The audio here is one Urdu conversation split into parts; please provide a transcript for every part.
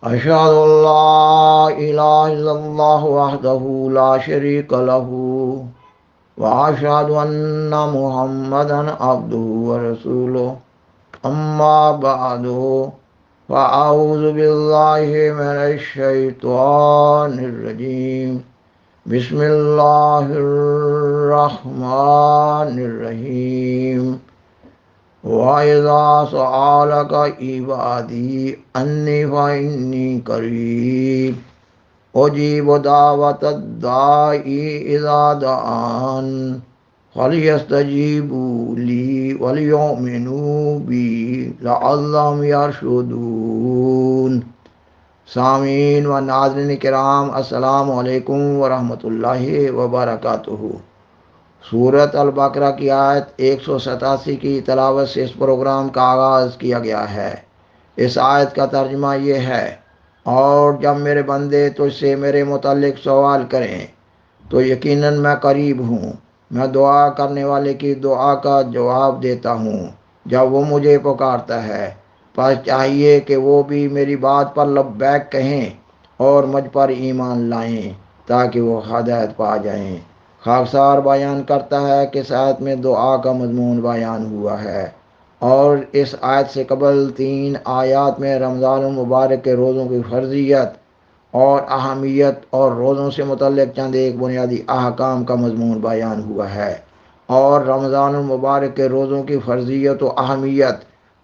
أشهد أن لا إله إلا الله وحده لا شريك له وأشهد أن محمدا عبده ورسوله أما بعد فأعوذ بالله من الشيطان الرجيم بسم الله الرحمن الرحيم وَإِذَا سَأَلَكَ عِبَادِي أَنِّي فَإِنِّي قَرِيبٌ أُجِيبُ دَعْوَةَ الدَّاعِ إِذَا دَعَانِ فَلْيَسْتَجِيبُوا لِي وَلْيُؤْمِنُوا بِي لَعَلَّهُمْ يَرْشُدُونَ۔ سامعین و ناظرین کرام، السلام علیکم ورحمۃ اللہ وبرکاتہ۔ سورۃ البقرہ کی آیت 187 کی تلاوت سے اس پروگرام کا آغاز کیا گیا ہے۔ اس آیت کا ترجمہ یہ ہے: اور جب میرے بندے تجھ سے میرے متعلق سوال کریں تو یقیناً میں قریب ہوں، میں دعا کرنے والے کی دعا کا جواب دیتا ہوں جب وہ مجھے پکارتا ہے۔ پس چاہیے کہ وہ بھی میری بات پر لبیک کہیں اور مجھ پر ایمان لائیں تاکہ وہ ہدایت پا جائیں۔ خاکسار بیان کرتا ہے کہ اس آیت میں دعا کا مضمون بیان ہوا ہے، اور اس آیت سے قبل 3 آیات میں رمضان المبارک کے روزوں کی فرضیت اور اہمیت اور روزوں سے متعلق چند ایک بنیادی احکام کا مضمون بیان ہوا ہے، اور رمضان المبارک کے روزوں کی فرضیت و اہمیت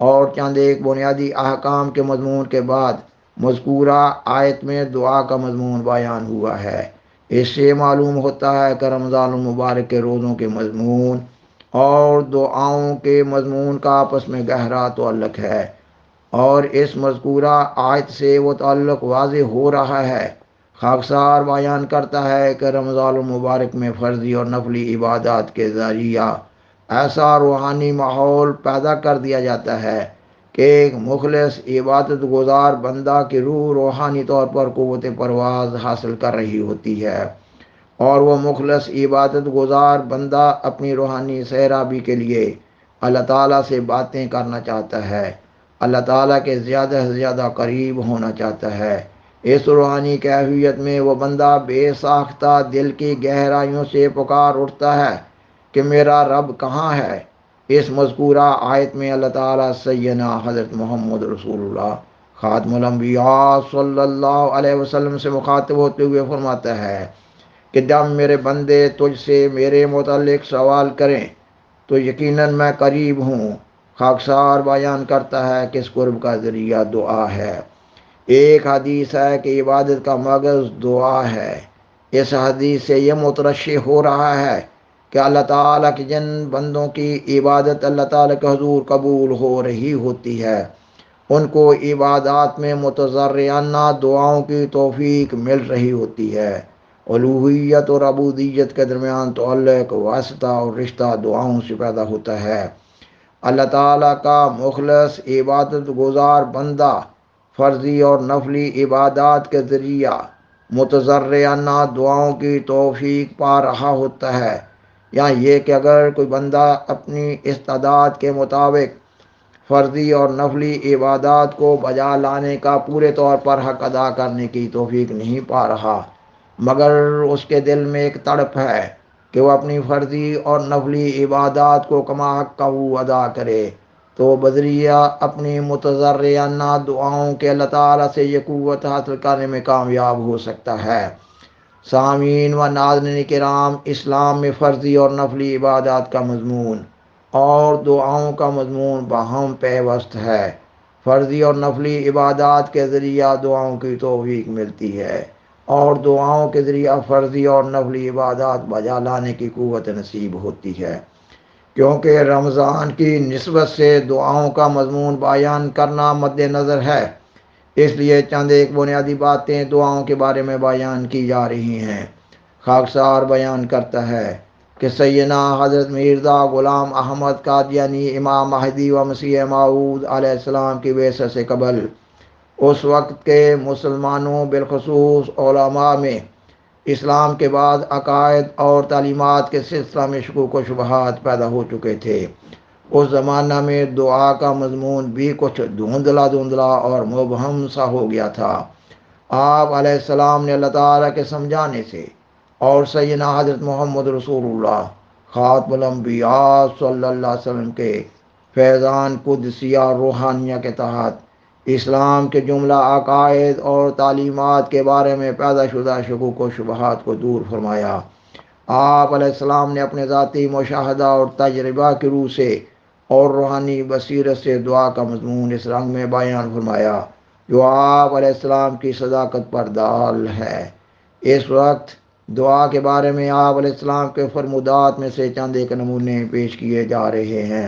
اور چند ایک بنیادی احکام کے مضمون کے بعد مذکورہ آیت میں دعا کا مضمون بیان ہوا ہے۔ اس سے معلوم ہوتا ہے کہ رمضان المبارک کے روزوں کے مضمون اور دعاؤں کے مضمون کا آپس میں گہرا تعلق ہے، اور اس مذکورہ آیت سے وہ تعلق واضح ہو رہا ہے۔ خاکسار بیان کرتا ہے کہ رمضان المبارک میں فرضی اور نفلی عبادات کے ذریعہ ایسا روحانی ماحول پیدا کر دیا جاتا ہے کہ ایک مخلص عبادت گزار بندہ کی روح روحانی طور پر قوت پرواز حاصل کر رہی ہوتی ہے، اور وہ مخلص عبادت گزار بندہ اپنی روحانی سیرابی کے لیے اللہ تعالیٰ سے باتیں کرنا چاہتا ہے، اللہ تعالیٰ کے زیادہ سے زیادہ قریب ہونا چاہتا ہے۔ اس روحانی کیفیت میں وہ بندہ بے ساختہ دل کی گہرائیوں سے پکار اٹھتا ہے کہ میرا رب کہاں ہے۔ اس مذکورہ آیت میں اللہ تعالیٰ سیدنا حضرت محمد رسول اللہ خاتم الانبیاء صلی اللہ علیہ وسلم سے مخاطب ہوتے ہوئے فرماتا ہے کہ جب میرے بندے تجھ سے میرے متعلق سوال کریں تو یقیناً میں قریب ہوں۔ خاکسار بیان کرتا ہے کہ اس قرب کا ذریعہ دعا ہے۔ ایک حدیث ہے کہ عبادت کا مغز دعا ہے۔ اس حدیث سے یہ مترشح ہو رہا ہے کہ اللہ تعالیٰ کے جن بندوں کی عبادت اللہ تعالیٰ کے حضور قبول ہو رہی ہوتی ہے، ان کو عبادات میں متضرعانہ دعاؤں کی توفیق مل رہی ہوتی ہے۔ الوہیت اور عبودیت کے درمیان تعلق، واسطہ اور رشتہ دعاؤں سے پیدا ہوتا ہے۔ اللہ تعالیٰ کا مخلص عبادت گزار بندہ فرضی اور نفلی عبادات کے ذریعہ متضرعانہ دعاؤں کی توفیق پا رہا ہوتا ہے، یا یہ کہ اگر کوئی بندہ اپنی استعداد کے مطابق فرضی اور نفلی عبادات کو بجا لانے کا پورے طور پر حق ادا کرنے کی توفیق نہیں پا رہا، مگر اس کے دل میں ایک تڑپ ہے کہ وہ اپنی فرضی اور نفلی عبادات کو کما حق ادا کرے، تو بذریعہ اپنی متضرعانہ دعاؤں کے اللہ تعالیٰ سے یہ قوت حاصل کرنے میں کامیاب ہو سکتا ہے۔ سامعین و ناظرین کرام، اسلام میں فرضی اور نفلی عبادات کا مضمون اور دعاؤں کا مضمون باہم پیوست ہے۔ فرضی اور نفلی عبادات کے ذریعہ دعاؤں کی توفیق ملتی ہے، اور دعاؤں کے ذریعہ فرضی اور نفلی عبادات بجا لانے کی قوت نصیب ہوتی ہے۔ کیونکہ رمضان کی نسبت سے دعاؤں کا مضمون بیان کرنا مد نظر ہے، اس لیے چند ایک بنیادی باتیں دعاؤں کے بارے میں بیان کی جا رہی ہیں۔ خاکسار بیان کرتا ہے کہ سیدنا حضرت مرزا غلام احمد قادیانی امام مہدی و مسیح موعود علیہ السلام کی بعثت سے قبل اس وقت کے مسلمانوں بالخصوص علماء میں اسلام کے بعد عقائد اور تعلیمات کے سلسلہ میں شکوک و شبہات پیدا ہو چکے تھے۔ اس زمانہ میں دعا کا مضمون بھی کچھ دھندلا دھندلا اور مبہم سا ہو گیا تھا۔ آپ علیہ السلام نے اللہ تعالیٰ کے سمجھانے سے اور سیدنا حضرت محمد رسول اللہ خاتم الانبیاء صلی اللہ علیہ وسلم کے فیضان قدسیہ روحانیہ کے تحت اسلام کے جملہ عقائد اور تعلیمات کے بارے میں پیدا شدہ شکوک و شبہات کو دور فرمایا۔ آپ علیہ السلام نے اپنے ذاتی مشاہدہ اور تجربہ کی روح سے اور روحانی بصیرت سے دعا کا مضمون اس رنگ میں بیان فرمایا جو آپ علیہ السلام کی صداقت پر دال ہے۔ اس وقت دعا کے بارے میں آپ علیہ السلام کے فرمودات میں سے چند ایک نمونے پیش کیے جا رہے ہیں۔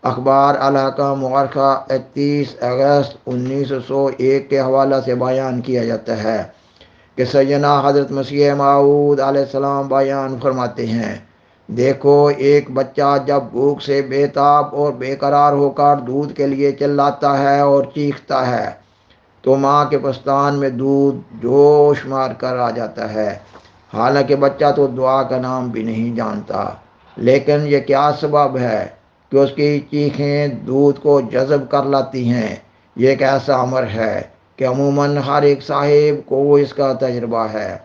اخبار الحکم مؤرخہ 31 اگست 1901 کے حوالہ سے بیان کیا جاتا ہے کہ سیدنا حضرت مسیح موعود علیہ السلام بیان فرماتے ہیں، دیکھو ایک بچہ جب بھوک سے بے تاب اور بے قرار ہو کر دودھ کے لیے چلاتا ہے اور چیختا ہے تو ماں کے پستان میں دودھ جوش مار کر آ جاتا ہے۔ حالانکہ بچہ تو دعا کا نام بھی نہیں جانتا، لیکن یہ کیا سبب ہے کہ اس کی چیخیں دودھ کو جذب کر لاتی ہیں؟ یہ ایک ایسا امر ہے کہ عموماً ہر ایک صاحب کو اس کا تجربہ ہے۔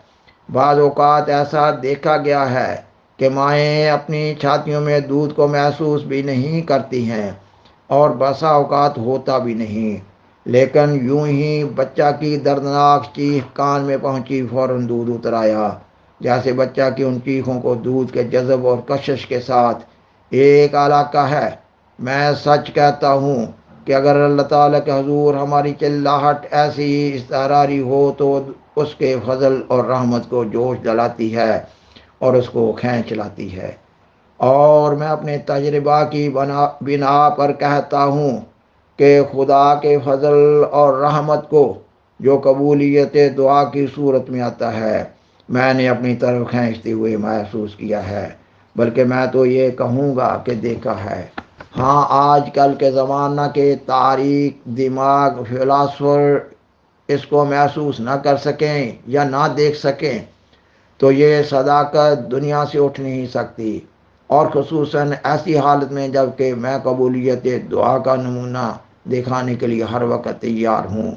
بعض اوقات ایسا دیکھا گیا ہے کہ مائیں اپنی چھاتیوں میں دودھ کو محسوس بھی نہیں کرتی ہیں اور بسا اوقات ہوتا بھی نہیں، لیکن یوں ہی بچہ کی دردناک چیخ کان میں پہنچی فوراً دودھ اتر آیا، جیسے بچہ کی ان چیخوں کو دودھ کے جذب اور کشش کے ساتھ ایک علاقہ ہے۔ میں سچ کہتا ہوں کہ اگر اللہ تعالیٰ کے حضور ہماری چلاہٹ ایسی استعراری ہو تو اس کے فضل اور رحمت کو جوش دلاتی ہے اور اس کو کھینچ لاتی ہے۔ اور میں اپنے تجربہ کی بنا پر کہتا ہوں کہ خدا کے فضل اور رحمت کو جو قبولیت دعا کی صورت میں آتا ہے میں نے اپنی طرف کھینچتے ہوئے محسوس کیا ہے، بلکہ میں تو یہ کہوں گا کہ دیکھا ہے۔ ہاں، آج کل کے زمانہ کے تاریک دماغ فلاسفر اس کو محسوس نہ کر سکیں یا نہ دیکھ سکیں تو یہ صداقت دنیا سے اٹھ نہیں سکتی، اور خصوصاً ایسی حالت میں جب کہ میں قبولیت دعا کا نمونہ دکھانے کے لیے ہر وقت تیار ہوں۔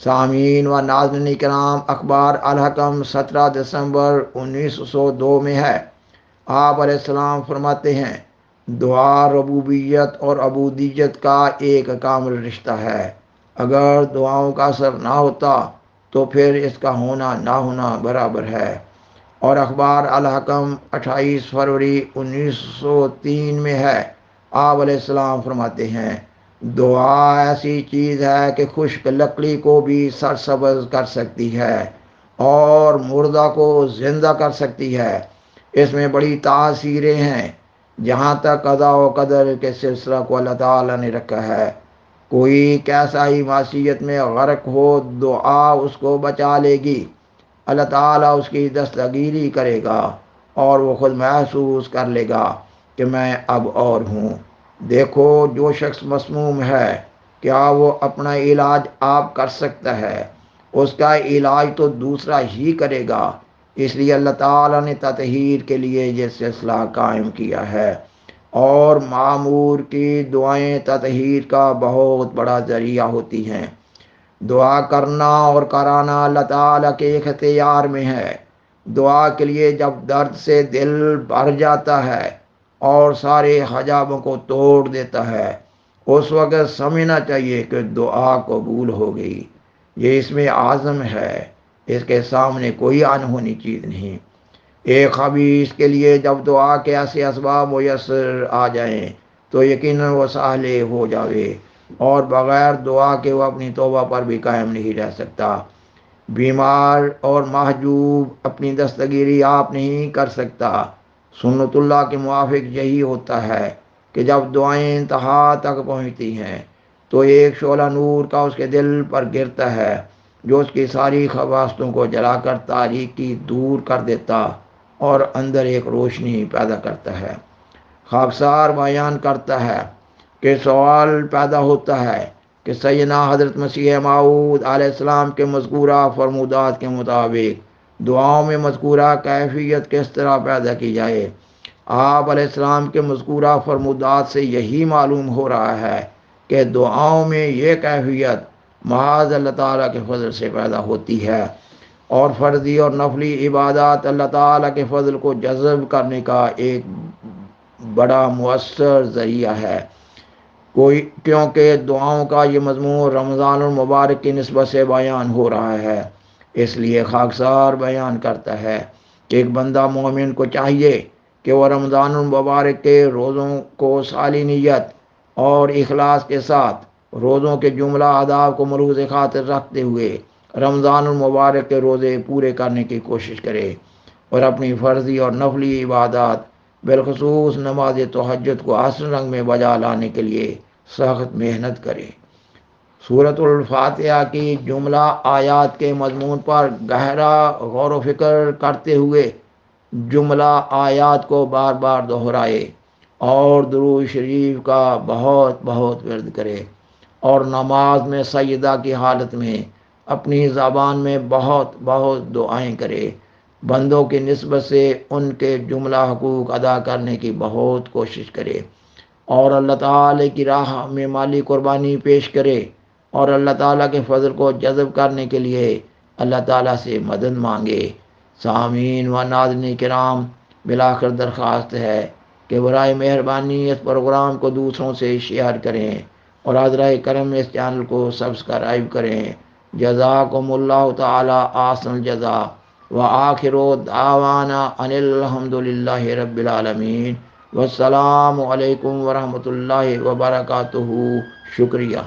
سامعین و ناظرین کرام، اخبار الحکم 17 دسمبر 1902 میں ہے۔ آپ علیہ السلام فرماتے ہیں، دعا ربوبیت اور عبودیت کا ایک کامل رشتہ ہے۔ اگر دعاؤں کا اثر نہ ہوتا تو پھر اس کا ہونا نہ ہونا برابر ہے۔ اور اخبار الحکم 28 فروری 1903 میں ہے۔ آپ علیہ السلام فرماتے ہیں، دعا ایسی چیز ہے کہ خشک لکڑی کو بھی سرسبز کر سکتی ہے اور مردہ کو زندہ کر سکتی ہے۔ اس میں بڑی تاثیریں ہیں۔ جہاں تک قضا و قدر کے سلسلہ کو اللہ تعالیٰ نے رکھا ہے، کوئی کیسا ہی معصیت میں غرق ہو دعا اس کو بچا لے گی۔ اللہ تعالیٰ اس کی دستگیری کرے گا اور وہ خود محسوس کر لے گا کہ میں اب اور ہوں۔ دیکھو جو شخص مسموم ہے کیا وہ اپنا علاج آپ کر سکتا ہے؟ اس کا علاج تو دوسرا ہی کرے گا۔ اس لیے اللہ تعالیٰ نے تطہیر کے لیے یہ سلسلہ قائم کیا ہے، اور معمور کی دعائیں تطہیر کا بہت بڑا ذریعہ ہوتی ہیں۔ دعا کرنا اور کرانا اللہ تعالیٰ کے اختیار میں ہے۔ دعا کے لیے جب درد سے دل بھر جاتا ہے اور سارے حجابوں کو توڑ دیتا ہے، اس وقت سمجھنا چاہیے کہ دعا قبول ہو گئی۔ یہ اس میں اعظم ہے، اس کے سامنے کوئی انہونی چیز نہیں۔ ایک خبیث کے لیے جب دعا کے ایسے اسباب میسر آ جائیں تو یقیناً وہ صالح ہو جاوے، اور بغیر دعا کے وہ اپنی توبہ پر بھی قائم نہیں رہ سکتا۔ بیمار اور محجوب اپنی دستگیری آپ نہیں کر سکتا۔ سنت اللہ کے موافق یہی ہوتا ہے کہ جب دعائیں انتہا تک پہنچتی ہیں تو ایک شعلہ نور کا اس کے دل پر گرتا ہے جو اس کی ساری خباثتوں کو جلا کر تاریکی دور کر دیتا اور اندر ایک روشنی پیدا کرتا ہے۔ خاکسار بیان کرتا ہے کہ سوال پیدا ہوتا ہے کہ سیدنا حضرت مسیح موعود علیہ السلام کے مذکورہ فرمودات کے مطابق دعاؤں میں مذکورہ کیفیت کس طرح پیدا کی جائے۔ آپ علیہ السلام کے مذکورہ فرمودات سے یہی معلوم ہو رہا ہے کہ دعاؤں میں یہ کیفیت محض اللہ تعالیٰ کے فضل سے پیدا ہوتی ہے، اور فرضی اور نفلی عبادات اللہ تعالیٰ کے فضل کو جذب کرنے کا ایک بڑا مؤثر ذریعہ ہے۔ کیونکہ دعاؤں کا یہ مضمون رمضان المبارک کی نسبت سے بیان ہو رہا ہے، اس لیے خاکسار بیان کرتا ہے کہ ایک بندہ مومن کو چاہیے کہ وہ رمضان المبارک کے روزوں کو سالی نیت اور اخلاص کے ساتھ روزوں کے جملہ آداب کو ملحوظ خاطر رکھتے ہوئے رمضان المبارک کے روزے پورے کرنے کی کوشش کرے، اور اپنی فرضی اور نفلی عبادات بالخصوص نماز تہجد کو احسن رنگ میں بجا لانے کے لیے سخت محنت کرے۔ سورۃ الفاتحہ کی جملہ آیات کے مضمون پر گہرا غور و فکر کرتے ہوئے جملہ آیات کو بار بار دہرائے، اور درود شریف کا بہت بہت ورد کرے، اور نماز میں سجدہ کی حالت میں اپنی زبان میں بہت بہت دعائیں کرے، بندوں کی نسبت سے ان کے جملہ حقوق ادا کرنے کی بہت کوشش کرے، اور اللہ تعالی کی راہ میں مالی قربانی پیش کرے، اور اللہ تعالیٰ کے فضل کو جذب کرنے کے لیے اللہ تعالیٰ سے مدد مانگے۔ سامعین و ناظرین کرام، بالآخر درخواست ہے کہ برائے مہربانی اس پروگرام کو دوسروں سے شیئر کریں، اور حضرہ کرم اس چینل کو سبسکرائب کریں۔ جزاکم اللہ تعالی احسن الجزا، وآخر دعوانا ان الحمد للہ رب العالمین، والسلام علیکم ورحمۃ اللہ وبرکاتہ۔ شکریہ۔